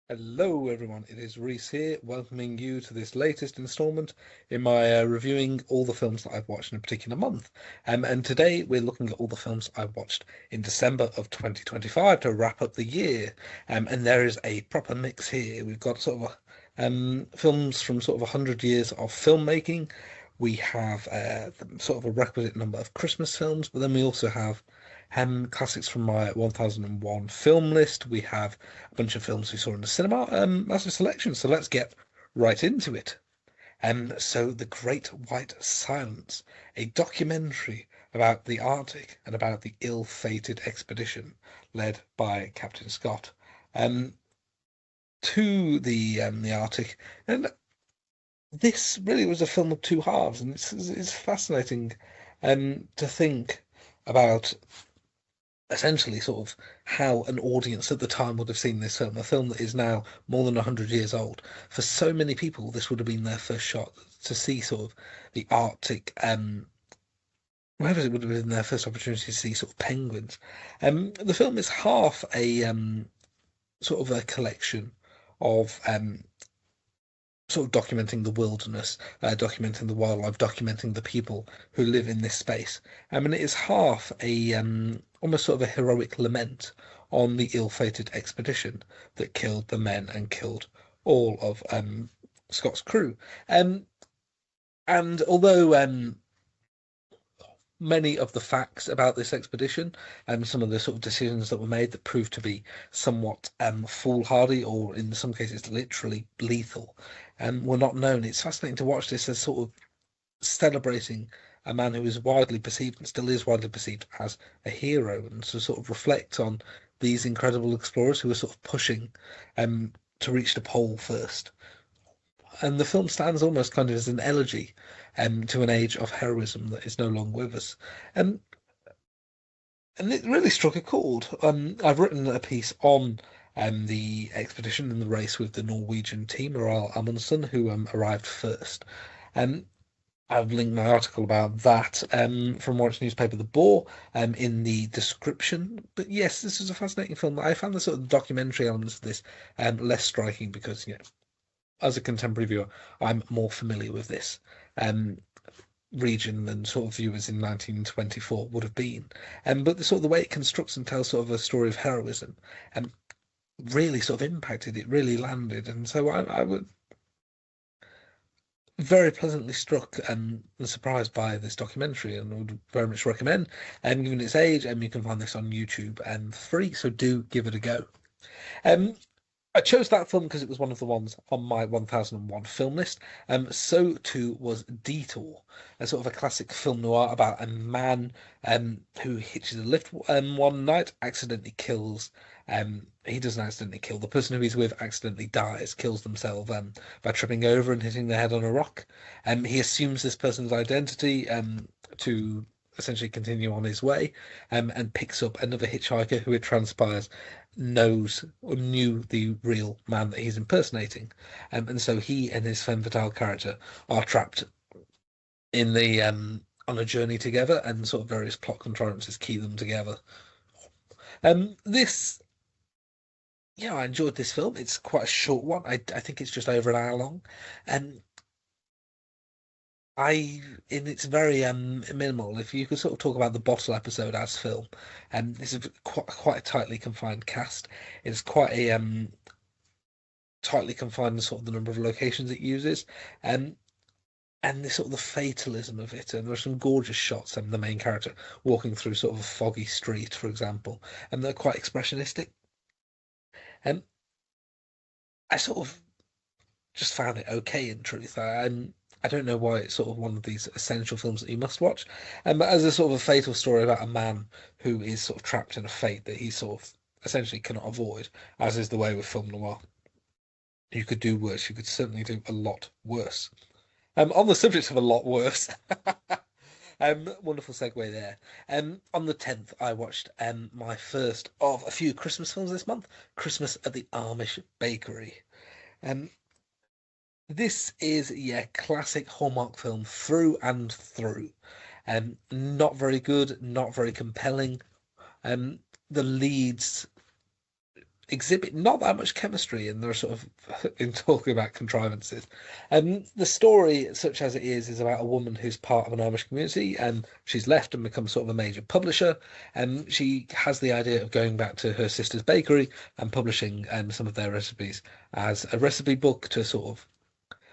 Hello, everyone. It is Reese here, welcoming you to this latest instalment in my reviewing all the films that I've watched in a particular month. And today we're looking at all the films I watched in December of 2025 to wrap up the year. And there is a proper mix here. We've got sort of films from sort of 100 years of filmmaking. We have sort of a requisite number of Christmas films, but then we also have classics from my 1001 film list. We have a bunch of films we saw in the cinema. That's a selection, so let's get right into it. So The Great White Silence, a documentary about the Arctic and about the ill-fated expedition led by Captain Scott to the Arctic. And this really was a film of two halves, and it's fascinating to think about essentially sort of how an audience at the time would have seen this film, a film that is now more than 100 years old. For so many people, this would have been their first shot to see sort of the Arctic, wherever it would have been their first opportunity to see sort of penguins. The film is half a sort of a collection of sort of documenting the wilderness, documenting the wildlife, documenting the people who live in this space. And it is half a almost sort of a heroic lament on the ill-fated expedition that killed the men and killed all of Scott's crew. Um, and although many of the facts about this expedition and some of the sort of decisions that were made that proved to be somewhat foolhardy or in some cases literally lethal were not known. It's fascinating to watch this as sort of celebrating a man who is widely perceived and still is widely perceived as a hero, and to sort of reflect on these incredible explorers who were sort of pushing to reach the pole first. And the film stands almost kind of as an elegy to an age of heroism that is no longer with us. Um, and it really struck a chord. I've written a piece on the expedition and the race with the Norwegian team, Royal Amundsen, who arrived first. Um, I've linked my article about that from Warwick's newspaper, The Boar, in the description. But yes, this is a fascinating film. I found the sort of documentary elements of this less striking because, as a contemporary viewer, I'm more familiar with this um, region than sort of viewers in 1924 would have been. But the sort of the way it constructs and tells sort of a story of heroism really sort of impacted. It really landed, and so I would very pleasantly struck and surprised by this documentary, and would very much recommend. Given its age, you can find this on YouTube and free, so do give it a go. Um, I chose that film because it was one of the ones on my 1001 film list. So too was Detour, a sort of a classic film noir about a man who hitches a lift one night, accidentally kills. He doesn't accidentally kill. The person who he's with accidentally dies, kills themselves by tripping over and hitting their head on a rock. He assumes this person's identity to essentially continue on his way, and picks up another hitchhiker who it transpires knows or knew the real man that he's impersonating. And so he and his femme fatale character are trapped in the on a journey together, and sort of various plot contrivances key them together. This Yeah, I enjoyed this film. It's quite a short one. I think it's just over an hour long. And and it's very minimal. If you could sort of talk about the bottle episode as film, this is quite a tightly confined cast. It's quite a tightly confined in sort of the number of locations it uses, um, and the sort of the fatalism of it. And there are some gorgeous shots. The main character walking through sort of a foggy street, for example, and they're quite expressionistic. And I sort of just found it okay. In truth, I don't know why it's sort of one of these essential films that you must watch. But as a sort of a fatal story about a man who is sort of trapped in a fate that he sort of essentially cannot avoid, as is the way with film noir. You could do worse. You could certainly do a lot worse. On the subject of a lot worse, wonderful segue there. On the 10th, I watched my first of a few Christmas films this month, Christmas at the Amish Bakery. Um, this is, yeah, classic Hallmark film through and through. Not very good, not very compelling. The leads exhibit not that much chemistry in their sort of in talking about contrivances. The story, such as it is about a woman who's part of an Amish community, and she's left and becomes sort of a major publisher. And she has the idea of going back to her sister's bakery and publishing some of their recipes as a recipe book to sort of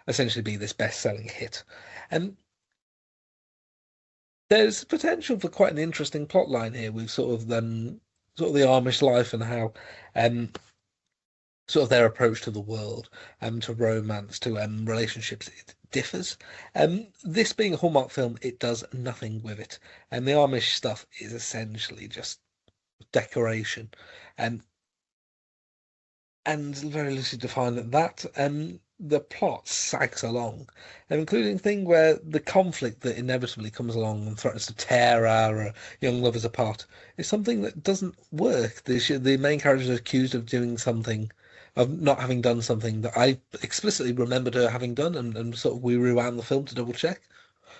essentially be this best-selling hit. And there's potential for quite an interesting plot line here with sort of the Amish life and how um sort of their approach to the world, to romance, to relationships, it differs. This being a Hallmark film, it does nothing with it, and the Amish stuff is essentially just decoration, and very loosely defined at that. The plot sags along, including thing where the conflict that inevitably comes along and threatens to tear our young lovers apart is something that doesn't work. The main character is accused of doing something, of not having done something that I explicitly remembered her having done, and sort of we rewound the film to double check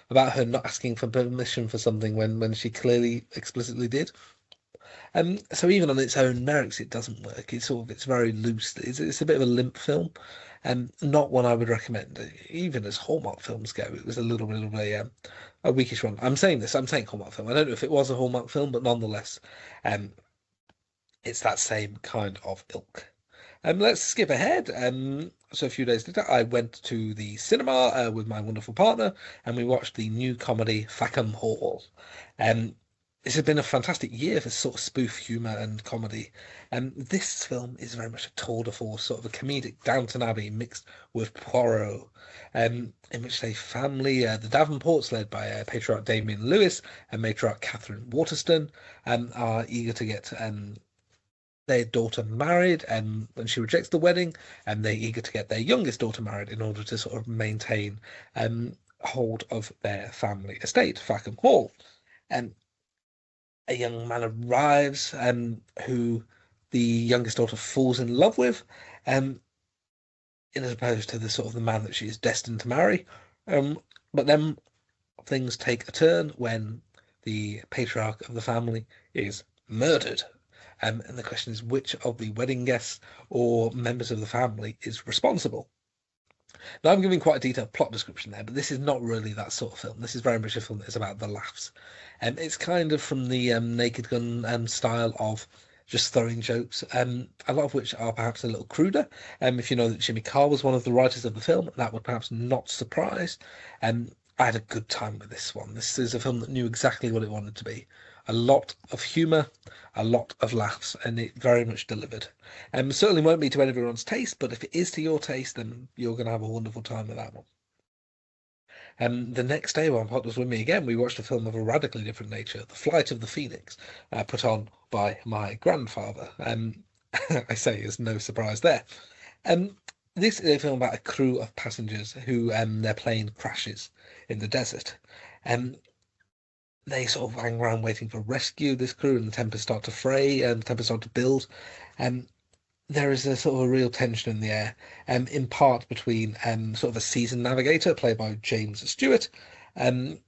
about her not asking for permission for something when she clearly explicitly did. So even on its own merits, it doesn't work. It's very loose. It's a bit of a limp film, and not one I would recommend. Even as Hallmark films go, it was a little bit of a weakish one. I'm saying Hallmark film. I don't know if it was a Hallmark film, but nonetheless, um, it's that same kind of ilk. Let's skip ahead. So a few days later, I went to the cinema with my wonderful partner, and we watched the new comedy Fackham Hall. Um, this has been a fantastic year for sort of spoof humour and comedy. This film is very much a tour de force, sort of a comedic Downton Abbey mixed with Poirot, in which a family, the Davenports, led by patriarch Damien Lewis and matriarch Catherine Waterston, are eager to get their daughter married, and when she rejects the wedding, and they're eager to get their youngest daughter married in order to sort of maintain hold of their family estate, Fackham Hall. And a young man arrives who the youngest daughter falls in love with, um, as opposed to the sort of the man that she is destined to marry. But then things take a turn when the patriarch of the family is murdered. And the question is which of the wedding guests or members of the family is responsible. Now, I'm giving quite a detailed plot description there, but this is not really that sort of film. This is very much a film that is about the laughs. It's kind of from the Naked Gun style of just throwing jokes, a lot of which are perhaps a little cruder. If you know that Jimmy Carr was one of the writers of the film, that would perhaps not surprise. I had a good time with this one. This is a film that knew exactly what it wanted to be. A lot of humour, a lot of laughs, and it very much delivered. Certainly won't be to everyone's taste, but if it is to your taste, then you're going to have a wonderful time with that one. The next day, while Pot was with me again, we watched a film of a radically different nature, The Flight of the Phoenix, put on by my grandfather. I say there's no surprise there. This is a film about a crew of passengers who their plane crashes in the desert. Um, they sort of hang around waiting for rescue, this crew, and the tempers start to fray and the tempers start to build. And there is a sort of a real tension in the air, in part between sort of a seasoned navigator played by James Stewart, um,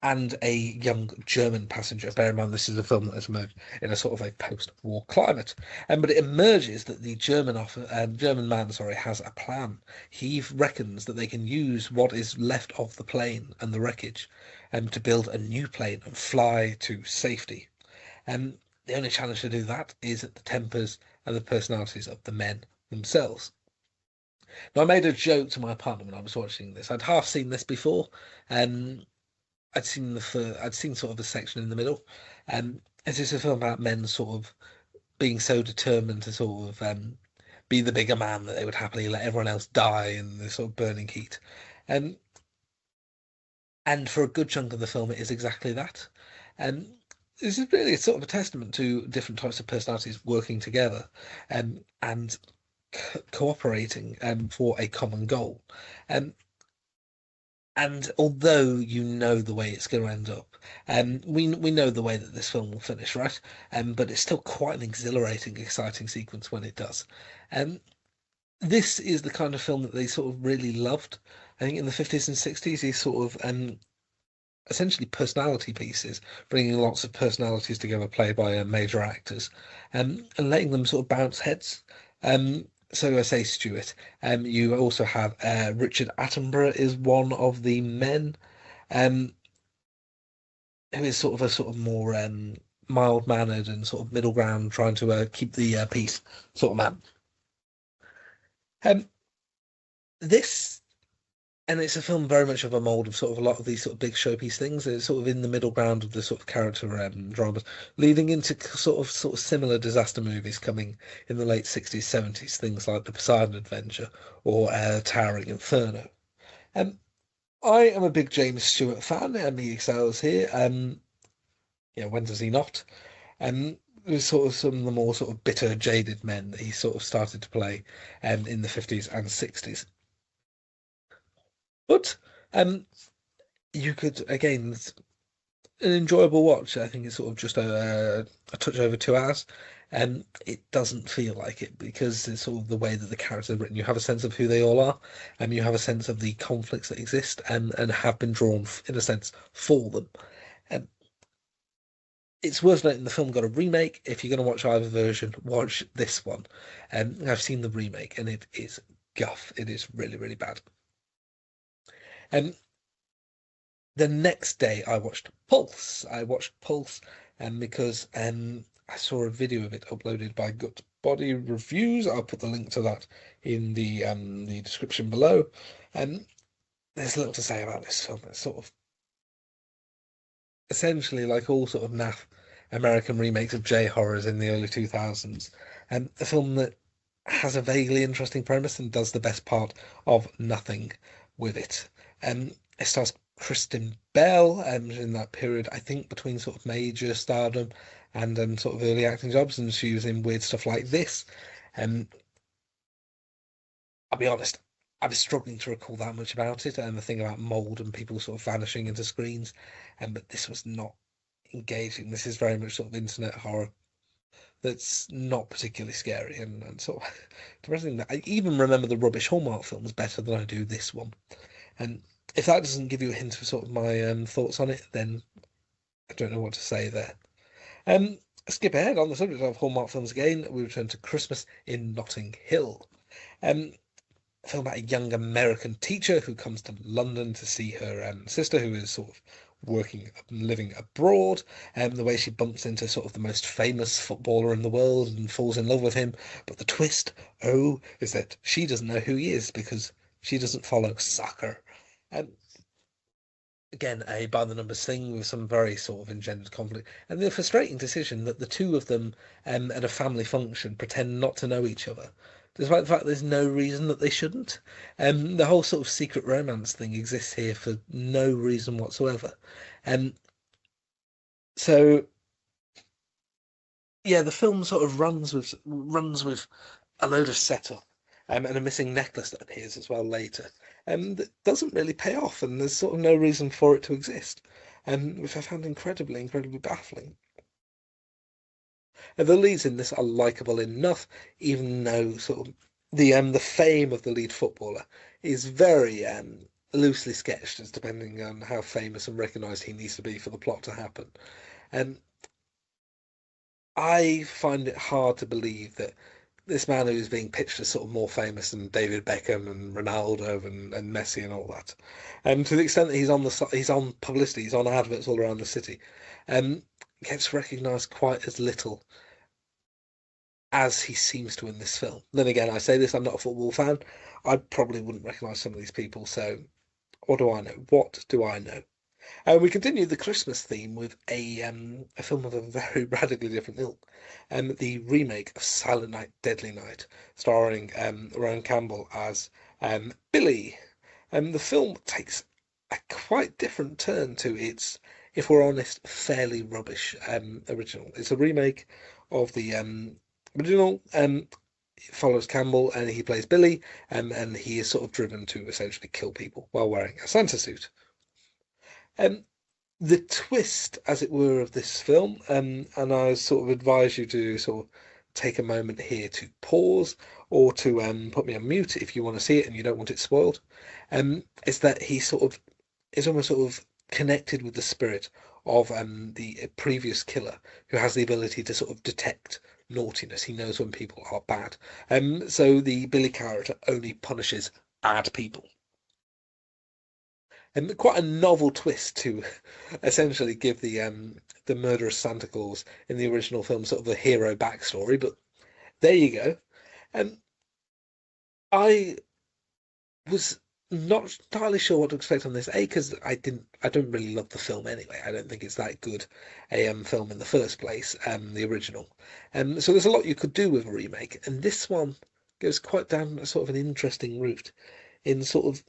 and a young German passenger. Bear in mind, this is a film that has emerged in a sort of a post-war climate, but it emerges that the German man, sorry, has a plan. He reckons that they can use what is left of the plane and the wreckage, to build a new plane and fly to safety. The only challenge to do that is the tempers and the personalities of the men themselves. Now, I made a joke to my partner when I was watching this. I'd half seen this before, and I'd seen sort of a section in the middle. It's just a film about men sort of being so determined to sort of be the bigger man that they would happily let everyone else die in the sort of burning heat. Um, and for a good chunk of the film, it is exactly that. This is really sort of a testament to different types of personalities working together, and cooperating for a common goal. Um, and although you know the way it's going to end up, we know the way that this film will finish, right? But it's still quite an exhilarating, exciting sequence when it does. Um, this is the kind of film that they sort of really loved. I think in the 50s and 60s, these sort of essentially personality pieces, bringing lots of personalities together, played by major actors, and letting them sort of bounce heads. So I say Stuart. You also have Richard Attenborough is one of the men, um, who is sort of more mild-mannered and sort of middle ground, trying to keep the peace sort of man. Um, this And it's a film very much of a mold of sort of a lot of these sort of big showpiece things. It's sort of in the middle ground of the sort of character dramas, leading into sort of similar disaster movies coming in the late 60s, 70s, things like The Poseidon Adventure or Towering Inferno. Um, I am a big James Stewart fan, and he excels here. Yeah, when does he not? There's sort of some of the more sort of bitter, jaded men that he sort of started to play in the 50s and 60s. But um, you could, again, an enjoyable watch. I think it's sort of just a touch over 2 hours, and it doesn't feel like it because it's sort of the way that the characters are written. You have a sense of who they all are, and you have a sense of the conflicts that exist and have been drawn in a sense for them. And it's worth noting the film got a remake. If you're going to watch either version, watch this one. I've seen the remake, and it is guff. It is really, really bad. And the next day I watched Pulse. I watched Pulse because I saw a video of it uploaded by Gut Body Reviews. I'll put the link to that in the description below. And there's little to say about this film. It's sort of essentially like all sort of naff American remakes of J horrors in the early 2000s. And a film that has a vaguely interesting premise and does the best part of nothing with it. It stars Kristen Bell, in that period, I think between sort of major stardom and sort of early acting jobs, and she was in weird stuff like this. Um, I'll be honest, I was struggling to recall that much about it, and the thing about mold and people sort of vanishing into screens, but this was not engaging. This is very much sort of internet horror that's not particularly scary and sort of depressing. I even remember the rubbish Hallmark films better than I do this one. And if that doesn't give you a hint of sort of my thoughts on it, then I don't know what to say there. Um, Skip ahead on the subject of Hallmark films again. We return to Christmas in Notting Hill. Um, a film about a young American teacher who comes to London to see her sister, who is sort of working and living abroad. The way she bumps into sort of the most famous footballer in the world and falls in love with him. But the twist, oh, is that she doesn't know who he is because she doesn't follow soccer. Um, Again, a by the numbers thing with some very sort of engendered conflict, and the frustrating decision that the two of them at a family function pretend not to know each other, despite the fact there's no reason that they shouldn't. The whole sort of secret romance thing exists here for no reason whatsoever. Um, so yeah, the film sort of runs with a load of setup, and a missing necklace that appears as well later, that doesn't really pay off, and there's sort of no reason for it to exist, which I found incredibly, incredibly baffling. And the leads in this are likable enough, even though sort of the fame of the lead footballer is very loosely sketched, as depending on how famous and recognised he needs to be for the plot to happen. And I find it hard to believe that this man who is being pitched as sort of more famous than David Beckham and Ronaldo and Messi and all that, and to the extent that he's on publicity, he's on adverts all around the city, um, gets recognised quite as little as he seems to in this film. Then again, I say this, I'm not a football fan. I probably wouldn't recognise some of these people, so what do I know? What do I know? We continue the Christmas theme with a film of a very radically different ilk, the remake of Silent Night, Deadly Night, starring Rowan Campbell as Billy. The film takes a quite different turn to its, if we're honest, fairly rubbish original. It's a remake of the original. It follows Campbell and he plays Billy, and he is sort of driven to essentially kill people while wearing a Santa suit. Um, the twist, as it were, of this film, and I sort of advise you to sort of take a moment here to pause or to put me on mute if you want to see it and you don't want it spoiled, is that he sort of is almost sort of connected with the spirit of the previous killer, who has the ability to sort of detect naughtiness. He knows when people are bad. So the Billy character only punishes bad people. And quite a novel twist to essentially give the murderous Santa Claus in the original film sort of a hero backstory. But there you go. And I was not entirely sure what to expect on this. A, because I don't really love the film anyway. I don't think it's that good a film in the first place, the original. So there's a lot you could do with a remake, and this one goes quite down a sort of an interesting route in sort of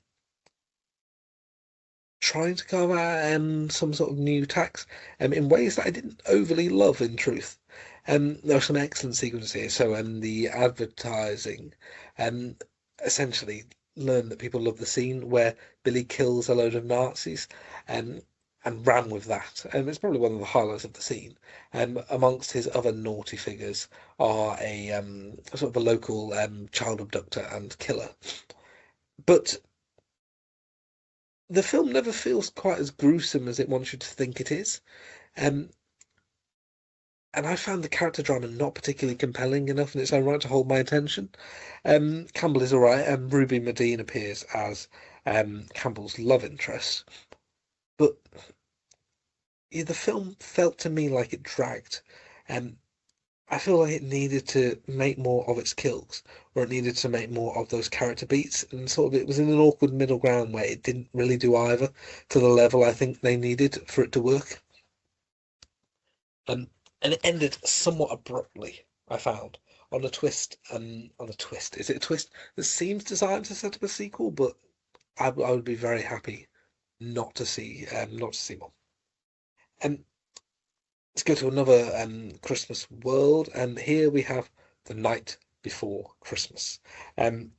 trying to come at some sort of new tax in ways that I didn't overly love, in truth. There are some excellent sequences here. So the advertising um, essentially learned that people love the scene where Billy kills a load of Nazis um, and ran with that. It's probably one of the highlights of the scene. Amongst his other naughty figures are a sort of a local child abductor and killer. But the film never feels quite as gruesome as it wants you to think it is. Um, and I found the character drama not particularly compelling enough in its own right to hold my attention. Campbell is all right, and Ruby Medine appears as Campbell's love interest, but yeah, the film felt to me like it dragged. Um, I feel like it needed to make more of its kills, or it needed to make more of those character beats, and sort of it was in an awkward middle ground where it didn't really do either to the level I think they needed for it to work. And it ended somewhat abruptly, I found, on a twist. On a twist. Is it a twist that seems designed to set up a sequel? But I would be very happy not to see one. And let's go to another Christmas world, and here we have The Night Before Christmas. Um,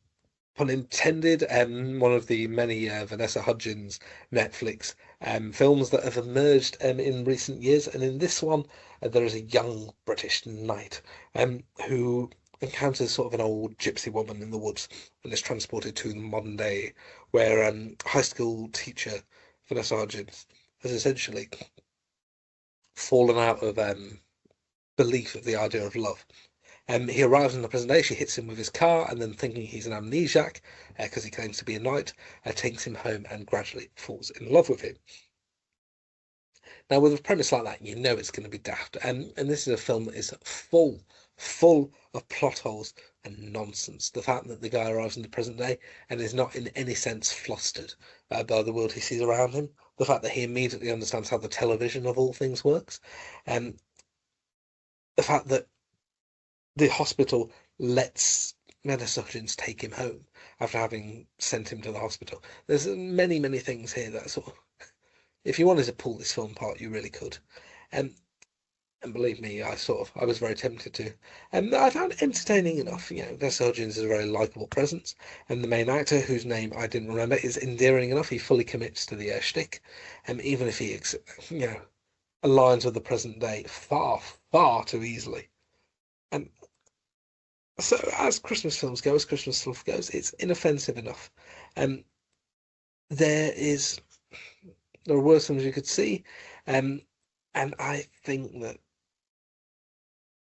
Pun intended, one of the many Vanessa Hudgens Netflix films that have emerged in recent years. And in this one, there is a young British knight who encounters sort of an old gypsy woman in the woods and is transported to the modern day, where high school teacher Vanessa Hudgens has essentially fallen out of belief of the idea of love. He arrives in the present day, she hits him with his car, and then thinking he's an amnesiac, because he claims to be a knight, takes him home and gradually falls in love with him. Now, with a premise like that, you know it's going to be daft. And this is a film that is full of plot holes and nonsense. The fact that the guy arrives in the present day and is not in any sense flustered by the world he sees around him. The fact that he immediately understands how the television of all things works. And the fact that the hospital lets Vanessa Hudgens take him home after having sent him to the hospital. There's many things here that sort of, if you wanted to pull this film apart, you really could. Um, and believe me, I was very tempted to. And I found it entertaining enough. You know, Vanessa Hudgens is a very likable presence, and the main actor, whose name I didn't remember, is endearing enough. He fully commits to the shtick, and even if he, you know, aligns with the present day far too easily. And so as Christmas films go, as Christmas stuff goes, it's inoffensive enough. Um, there is there are worse things you could see, um, and I think that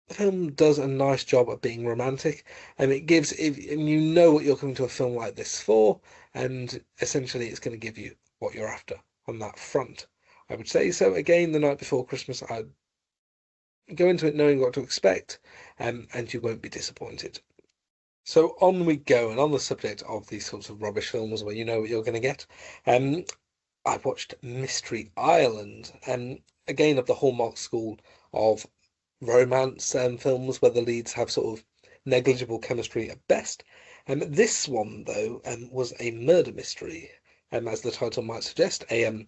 the film does a nice job of being romantic, and it gives if and you know what you're coming to a film like this for, and essentially it's going to give you what you're after on that front. I would say so. Again, The Night Before Christmas, I'd go into it knowing what to expect, and you won't be disappointed. So on we go, and on the subject of these sorts of rubbish films where you know what you're going to get, um, I watched Mystery Island, again of the Hallmark school of romance films where the leads have sort of negligible chemistry at best. This one, though, was a murder mystery, as the title might suggest. A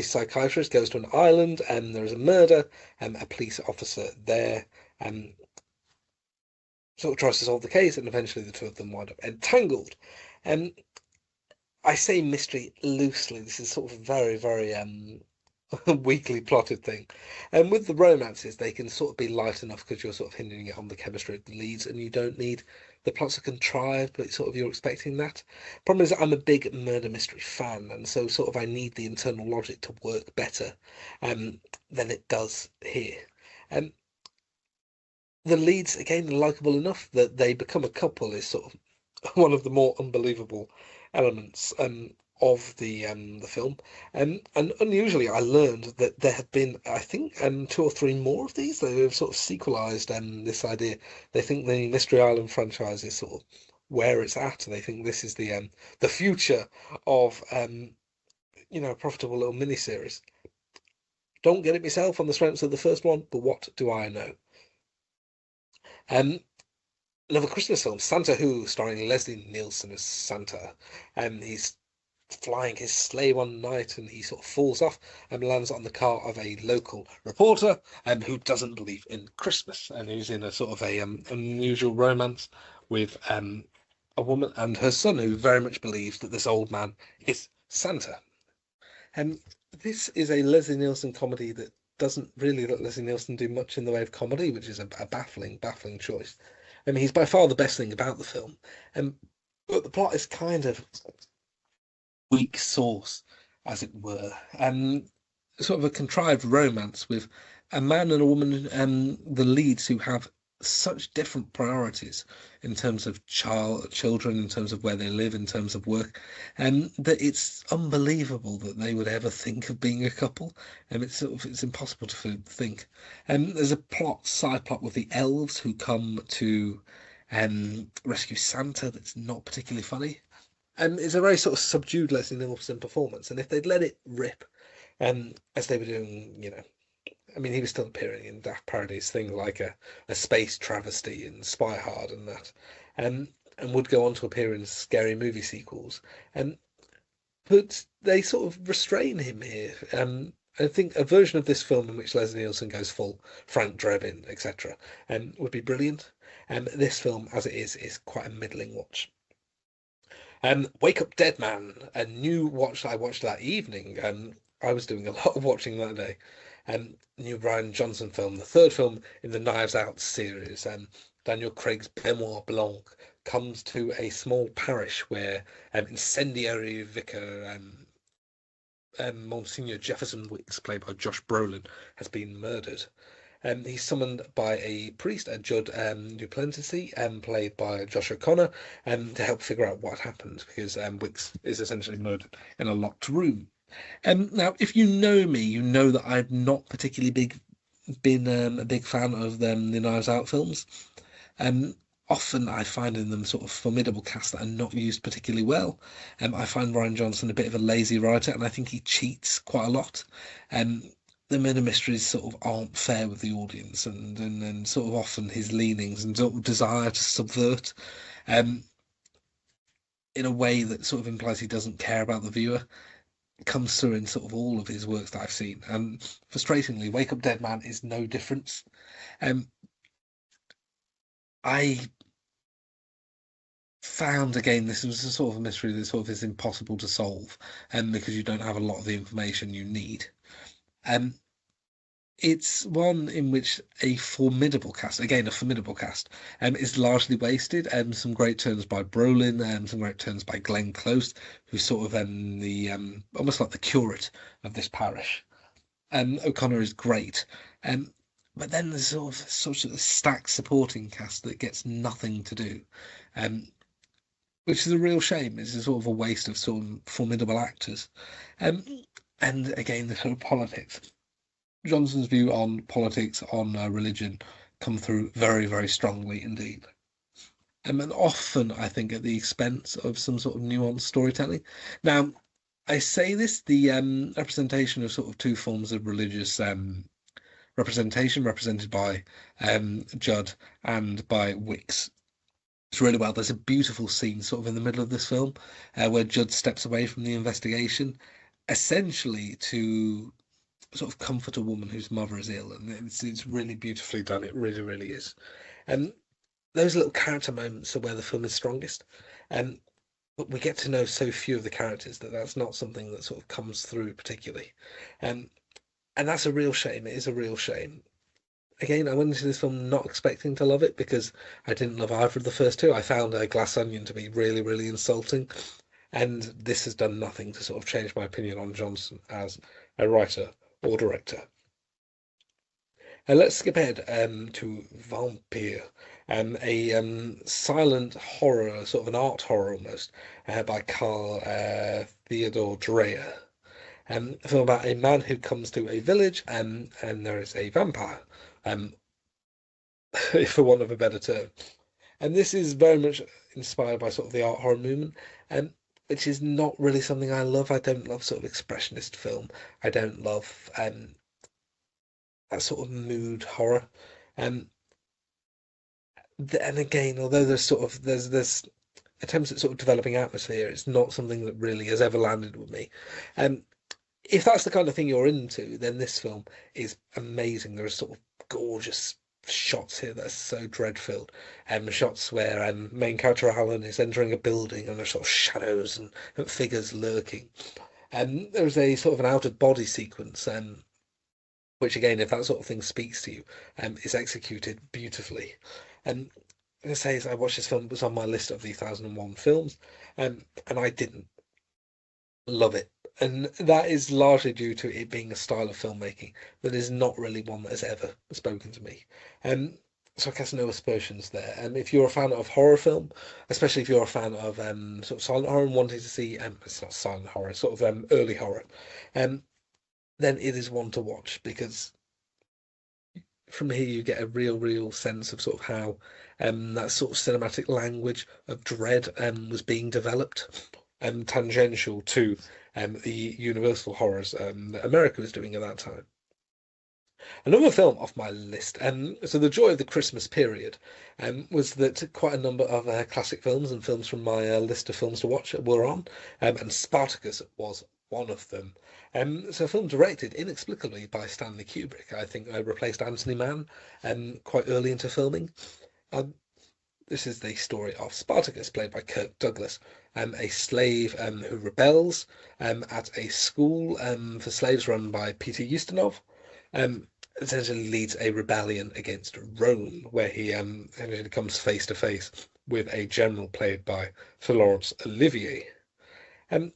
psychiatrist goes to an island, and there is a murder, a police officer there. Sort of tries to solve the case, and eventually the two of them wind up entangled. Um, I say mystery loosely. This is sort of very weakly plotted thing. And with the romances, they can sort of be light enough because you're sort of hinging it on the chemistry of the leads, and you don't need The plots are contrived, but sort of you're expecting that. Problem is, I'm a big murder mystery fan, and so sort of I need the internal logic to work better um, than it does here. Um, the leads again are likable enough that they become a couple is sort of one of the more unbelievable elements of the film. And unusually, I learned that there have been, I think, two or three more of these. They have sort of sequelized this idea. They think the Mystery Island franchise is sort of where it's at, and they think this is the future of a profitable little miniseries. Don't get it myself on the strengths of the first one, but what do I know? Um, Another Christmas film, Santa Who, starring Leslie Nielsen as Santa. And he's flying his sleigh one night and he sort of falls off and lands on the car of a local reporter who doesn't believe in Christmas and who's in a sort of a unusual romance with a woman and her son who very much believes that this old man is Santa. And this is a Leslie Nielsen comedy that doesn't really let Leslie Nielsen do much in the way of comedy, which is a baffling choice. I mean, he's by far the best thing about the film. But the plot is kind of weak sauce, as it were. Sort of a contrived romance with a man and a woman, the leads who have such different priorities in terms of children, in terms of where they live, in terms of work, and that it's unbelievable that they would ever think of being a couple. And it's impossible to think. There's a side plot with the elves who come to rescue Santa that's not particularly funny. It's a very sort of subdued Leslie Nielsen performance, and if they'd let it rip, as they were doing, I mean, he was still appearing in daft parodies, things like a space travesty and Spy Hard and that, and would go on to appear in scary movie sequels. But they sort of restrain him here. I think a version of this film in which Leslie Nielsen goes full Frank Drebin, etc., would be brilliant. This film, as it is quite a middling watch. Wake Up Dead Man, a new watch I watched that evening. I was doing a lot of watching that day. New Brian Johnson film, the third film in the Knives Out series. Daniel Craig's Benoit Blanc comes to a small parish where incendiary vicar Monsignor Jefferson Wicks, played by Josh Brolin, has been murdered. He's summoned by a priest, Judd Duplantis, played by Josh O'Connor, to help figure out what happened because Wicks is essentially murdered in a locked room. Now, if you know me, you know that I've not particularly been a big fan of the Knives Out films. Um, Often I find in them sort of formidable casts that are not used particularly well. I find Ryan Johnson a bit of a lazy writer, and I think he cheats quite a lot. Um, the murder mysteries sort of aren't fair with the audience, and sort of often his leanings and sort of desire to subvert, um, in a way that sort of implies he doesn't care about the viewer comes through in sort of all of his works that I've seen. And frustratingly, Wake Up Dead Man is no difference. Um, I found again this was a sort of a mystery that sort of is impossible to solve, because you don't have a lot of the information you need. Um, it's one in which a formidable cast, again a formidable cast, is largely wasted. Some great turns by Brolin, some great turns by Glenn Close, who's sort of the almost like the curate of this parish. O'Connor is great. But then there's sort of stacked supporting cast that gets nothing to do, which is a real shame. It's a sort of a waste of sort of formidable actors. Um, and again, the sort of politics. Johnson's view on politics, on religion, come through very strongly indeed. And often, I think, at the expense of some sort of nuanced storytelling. Now, I say this, the representation of sort of two forms of religious representation, represented by Judd and by Wicks. It's really well. There's a beautiful scene sort of in the middle of this film where Judd steps away from the investigation, essentially to sort of comfort a woman whose mother is ill, and it's really beautifully done. It really is. And those little character moments are where the film is strongest. And but we get to know so few of the characters that that's not something that sort of comes through particularly. And that's a real shame. It is a real shame. again, I went into this film not expecting to love it because I didn't love either of the first two. I found Glass Onion to be really, really insulting, and this has done nothing to sort of change my opinion on Johnson as a writer or director. Let's skip ahead to Vampire, a silent horror, sort of an art horror almost, by Carl Theodor Dreyer. A film about a man who comes to a village and there is a vampire, um, for want of a better term. And this is very much inspired by sort of the art horror movement, which is not really something I love. I don't love sort of expressionist film. I don't love that sort of mood horror. Um, and again, although there's attempts at sort of developing atmosphere, it's not something that really has ever landed with me. Um, if that's the kind of thing you're into, then this film is amazing. There are sort of gorgeous shots here that are so dread-filled. Shots where main character Alan is entering a building and there's sort of shadows and figures lurking. There's a sort of an out-of-body sequence, which again, if that sort of thing speaks to you, is executed beautifully. And I say, as I watched this film, it was on my list of the 2001 films, and I didn't love it. And that is largely due to it being a style of filmmaking that is not really one that has ever spoken to me. Um, so I cast no aspersions there. And if you're a fan of horror film, especially if you're a fan of sort of silent horror and wanting to see, it's not silent horror, sort of early horror, um, then it is one to watch because from here you get a real sense of sort of how that sort of cinematic language of dread was being developed, tangential to the universal horrors that America was doing at that time. Another film off my list, so the joy of the Christmas period, was that quite a number of classic films and films from my list of films to watch were on, and Spartacus was one of them. So a film directed inexplicably by Stanley Kubrick. I think I replaced Anthony Mann quite early into filming. Um, this is the story of Spartacus, played by Kirk Douglas, a slave who rebels at a school for slaves run by Peter Ustinov. Essentially leads a rebellion against Rome, where he essentially comes face to face with a general played by Sir Laurence Olivier. Um,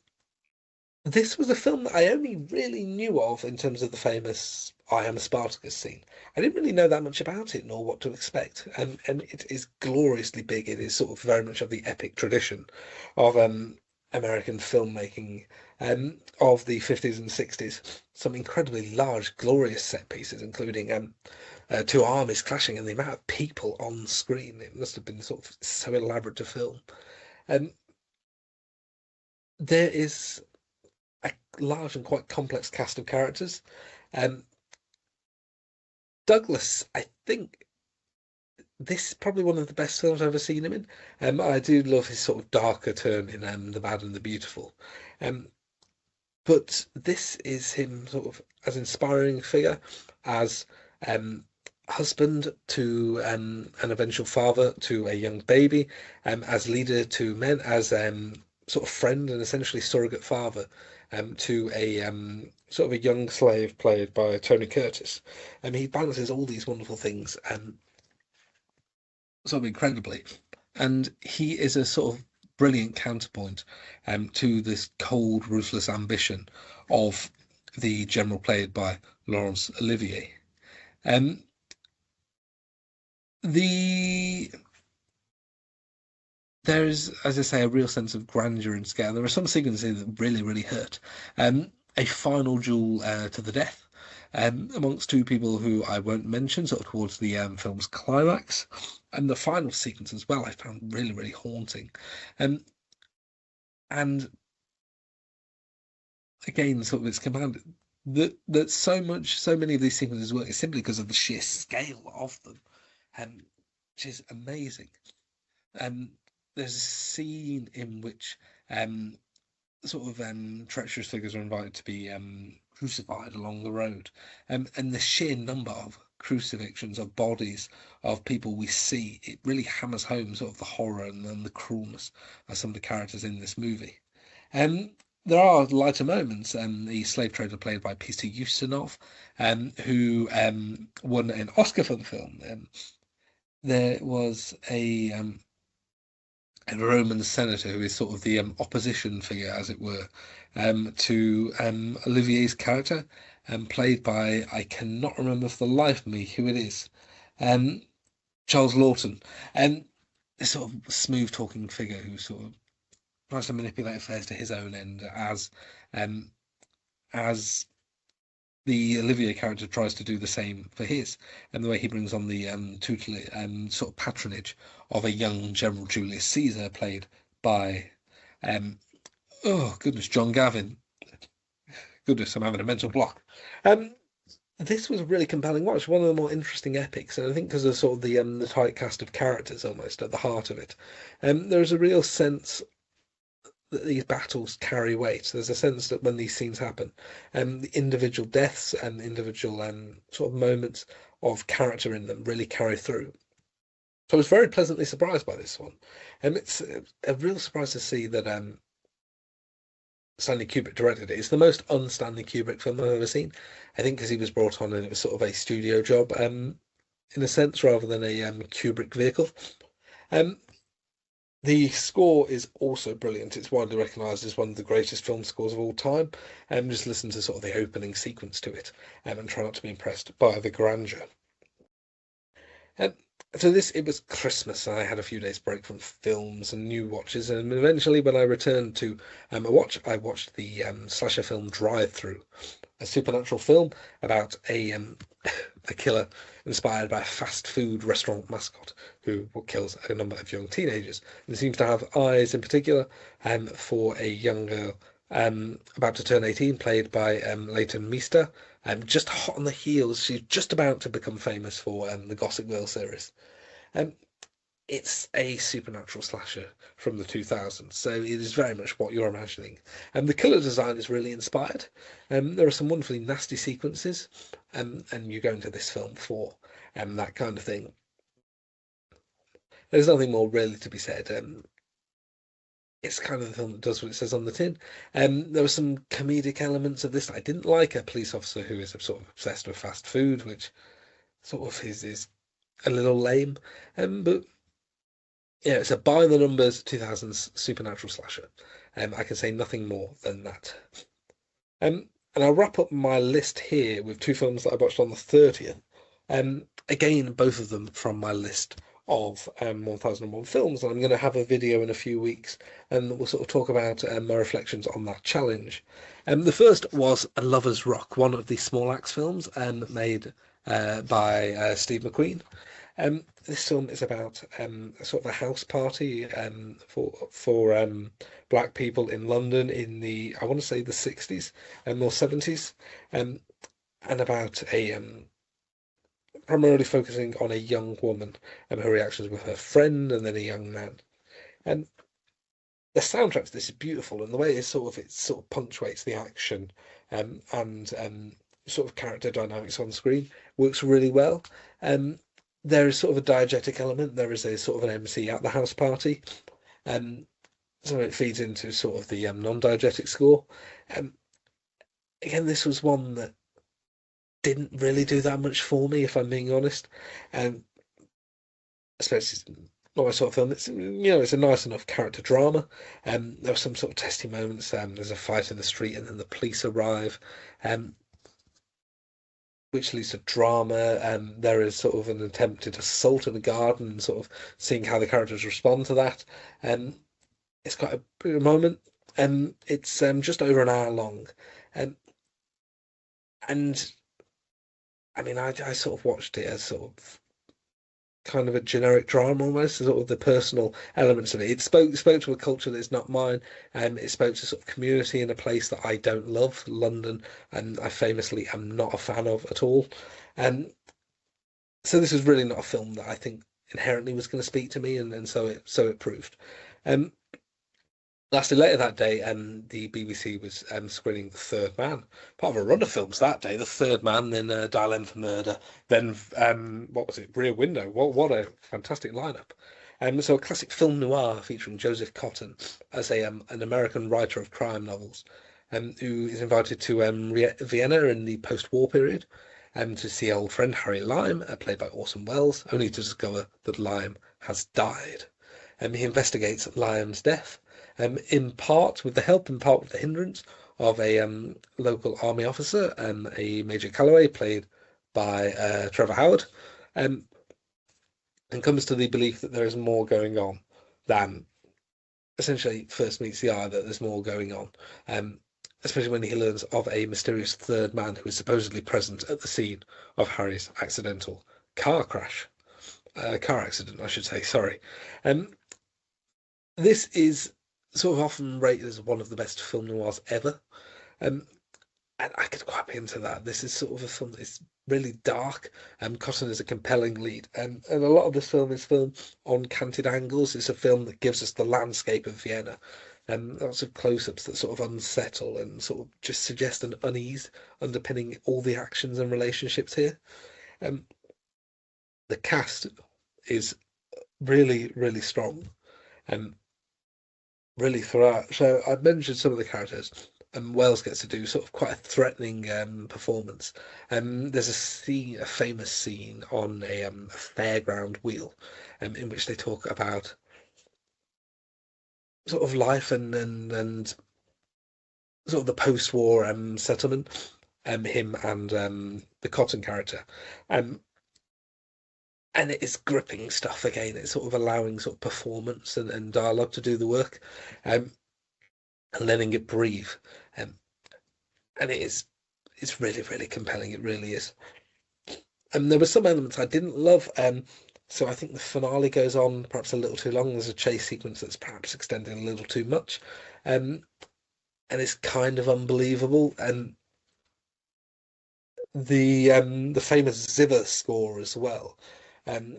this was a film that I only really knew of in terms of the famous I Am Spartacus scene. I didn't really know that much about it nor what to expect. And it is gloriously big. It is sort of very much of the epic tradition of American filmmaking of the 50s and 60s. Some incredibly large, glorious set pieces, including two armies clashing and the amount of people on screen. It must have been sort of so elaborate to film. Um, there is a large and quite complex cast of characters. Um, Douglas, I think this is probably one of the best films I've ever seen him in. I do love his sort of darker turn in The Bad and the Beautiful. Um, but this is him sort of as inspiring figure, as um, husband to an eventual father to a young baby, as leader to men, as sort of friend and essentially surrogate father to a sort of a young slave played by Tony Curtis. And he balances all these wonderful things sort of incredibly. And he is a sort of brilliant counterpoint to this cold, ruthless ambition of the general played by Laurence Olivier. Um, the there is, as I say, a real sense of grandeur and scale. There are some sequences that really hurt. A final duel to the death amongst two people who I won't mention, sort of towards the film's climax. And the final sequence as well, I found really haunting. And again, sort of its command that so many of these sequences work is simply because of the sheer scale of them, which is amazing. Um, there's a scene in which sort of treacherous figures are invited to be crucified along the road, and the sheer number of crucifixions of bodies of people we see, it really hammers home sort of the horror and the cruelness of some of the characters in this movie. Um, there are lighter moments. The slave trader played by Peter Ustinov, who won an Oscar for the film. There was a Roman senator who is sort of the opposition figure, as it were, to Olivier's character, played by, I cannot remember for the life of me who it is, um, Charles Lawton, and this sort of smooth talking figure who sort of tries to manipulate affairs to his own end um, as the Olivier character tries to do the same for his, and the way he brings on the tutelage sort of patronage of a young General Julius Caesar, played by oh goodness, John Gavin. Goodness, I'm having a mental block. Um, this was a really compelling watch, one of the more interesting epics, and I think because of sort of the tight cast of characters almost at the heart of it, there's a real sense that these battles carry weight. There's a sense that when these scenes happen, the individual deaths and individual sort of moments of character in them really carry through. So I was very pleasantly surprised by this one. It's a real surprise to see that Stanley Kubrick directed it. It's the most un-Stanley Kubrick film I've ever seen. I think because he was brought on and it was sort of a studio job, in a sense, rather than a Kubrick vehicle. Um, The score is also brilliant. It's widely recognised as one of the greatest film scores of all time. Just listen to sort of the opening sequence to it, and try not to be impressed by the grandeur. Um, so it was Christmas, and I had a few days break from films and new watches, and eventually, when I returned to a watch, I watched the slasher film Drive Through, a supernatural film about a killer inspired by a fast food restaurant mascot who kills a number of young teenagers and seems to have eyes in particular for a young girl about to turn 18, played by Leighton Meester. Just hot on the heels, she's just about to become famous for the Gossip Girl series. Um, it's a supernatural slasher from the 2000s, so it is very much what you're imagining. And the colour design is really inspired. There are some wonderfully nasty sequences, and you go into this film for that kind of thing. There's nothing more really to be said. It's kind of the film that does what it says on the tin. There were some comedic elements of this. I didn't like a police officer who is sort of obsessed with fast food, which sort of is a little lame. But yeah, it's a by the numbers 2000s supernatural slasher. I can say nothing more than that. And I'll wrap up my list here with two films that I watched on the 30th. Again, both of them from my list of 1001 films. And I'm going to have a video in a few weeks, and we'll sort of talk about my reflections on that challenge. The first was A Lover's Rock, one of the Small Axe films made by Steve McQueen. This film is about sort of a house party for black people in London in the, I want to say, the 60s or 70s, and about a primarily focusing on a young woman and her reactions with her friend and then a young man. And the soundtrack to this is beautiful, and the way it sort of punctuates the action and sort of character dynamics on screen works really well. There is sort of a diegetic element. There is a sort of an MC at the house party, so it feeds into sort of the non-diegetic score. Um, Again, this was one that didn't really do that much for me, if I'm being honest. Um, Especially it's not my sort of film. It's it's a nice enough character drama. There were some sort of testy moments. There's a fight in the street, and then the police arrive. Um, which leads to drama. There is sort of an attempted assault in the garden, and sort of seeing how the characters respond to that. It's quite a big moment. It's just over an hour long. Um, and I mean, I sort of watched it as sort of kind of a generic drama almost, sort of the personal elements of it. It spoke to a culture that's not mine, and it spoke to sort of community in a place that I don't love, London, and I famously am not a fan of at all. And so this is really not a film that I think inherently was going to speak to me, and so it proved. Um, Lastly, later that day, the BBC was screening The Third Man, part of a run of films that day. The Third Man, then Dial M for Murder, then what was it? Rear Window. What a fantastic lineup! So a classic film noir featuring Joseph Cotton as an American writer of crime novels, who is invited to Vienna in the post-war period, to see old friend Harry Lime, played by Orson Welles, only to discover that Lime has died. He investigates Lime's death, in part with the help, in part with the hindrance of a local army officer, a Major Calloway, played by Trevor Howard, um, and comes to the belief that there is more going on than essentially first meets the eye, that there's more going on. Um, Especially when he learns of a mysterious third man who is supposedly present at the scene of Harry's accidental car accident, I should say. Sorry. Um, this is sort of often rated as one of the best film noirs ever. Um, and I could quite be into that. This is sort of a film that is really dark. Cotton is a compelling lead, and a lot of this film is filmed on canted angles. It's a film that gives us the landscape of Vienna, and lots of close-ups that sort of unsettle and sort of just suggest an unease underpinning all the actions and relationships here. Um, the cast is really, really strong, and really throughout. So I've mentioned some of the characters, and Wells gets to do sort of quite a threatening performance. There's a famous scene on a fairground wheel, in which they talk about sort of life and sort of the post-war settlement. Him and the Cotton character, um, and it is gripping stuff again. It's sort of allowing sort of performance and dialogue to do the work, um, and letting it breathe. Um, and it's really, really compelling. It really is. And there were some elements I didn't love. So I think the finale goes on perhaps a little too long. There's a chase sequence that's perhaps extending a little too much, um, and it's kind of unbelievable. And the famous Ziver score as well, um,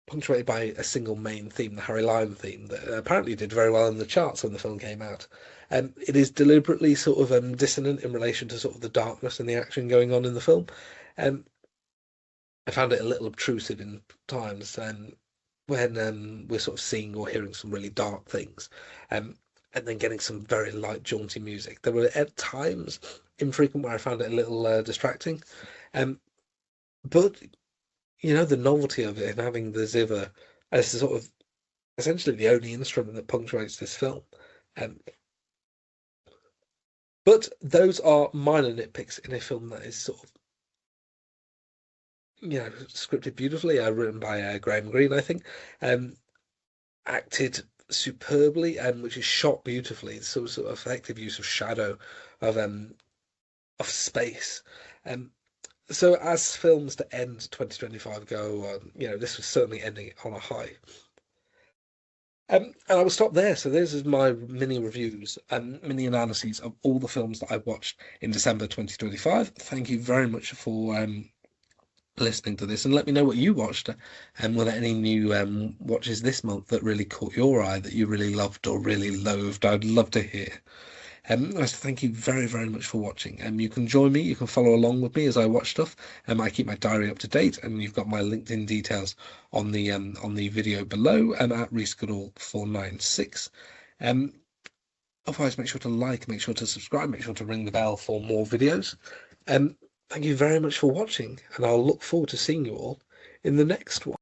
punctuated by a single main theme, the Harry Lime theme, that apparently did very well in the charts when the film came out. It is deliberately sort of dissonant in relation to sort of the darkness and the action going on in the film. Um, I found it a little obtrusive in times, when we're sort of seeing or hearing some really dark things, um, and then getting some very light, jaunty music. There were at times infrequent where I found it a little distracting, um, but the novelty of it and having the ziver as sort of essentially the only instrument that punctuates this film. Um, but those are minor nitpicks in a film that is sort of, scripted beautifully, written by Graham Greene, I think, acted superbly, and which is shot beautifully. Sort of effective use of shadow, of space. So as films to end 2025 go on, this was certainly ending on a high. And I will stop there. So this is my mini reviews and mini analyses of all the films that I watched in December 2025. Thank you very much for listening to this, and let me know what you watched, and were there any new watches this month that really caught your eye, that you really loved or really loathed? I'd love to hear. So thank you very, very much for watching. You can join me, you can follow along with me as I watch stuff. I keep my diary up to date, and you've got my LinkedIn details on the video below, at Reese Goodall 496. Otherwise, make sure to like, make sure to subscribe, make sure to ring the bell for more videos. Thank you very much for watching, and I'll look forward to seeing you all in the next one.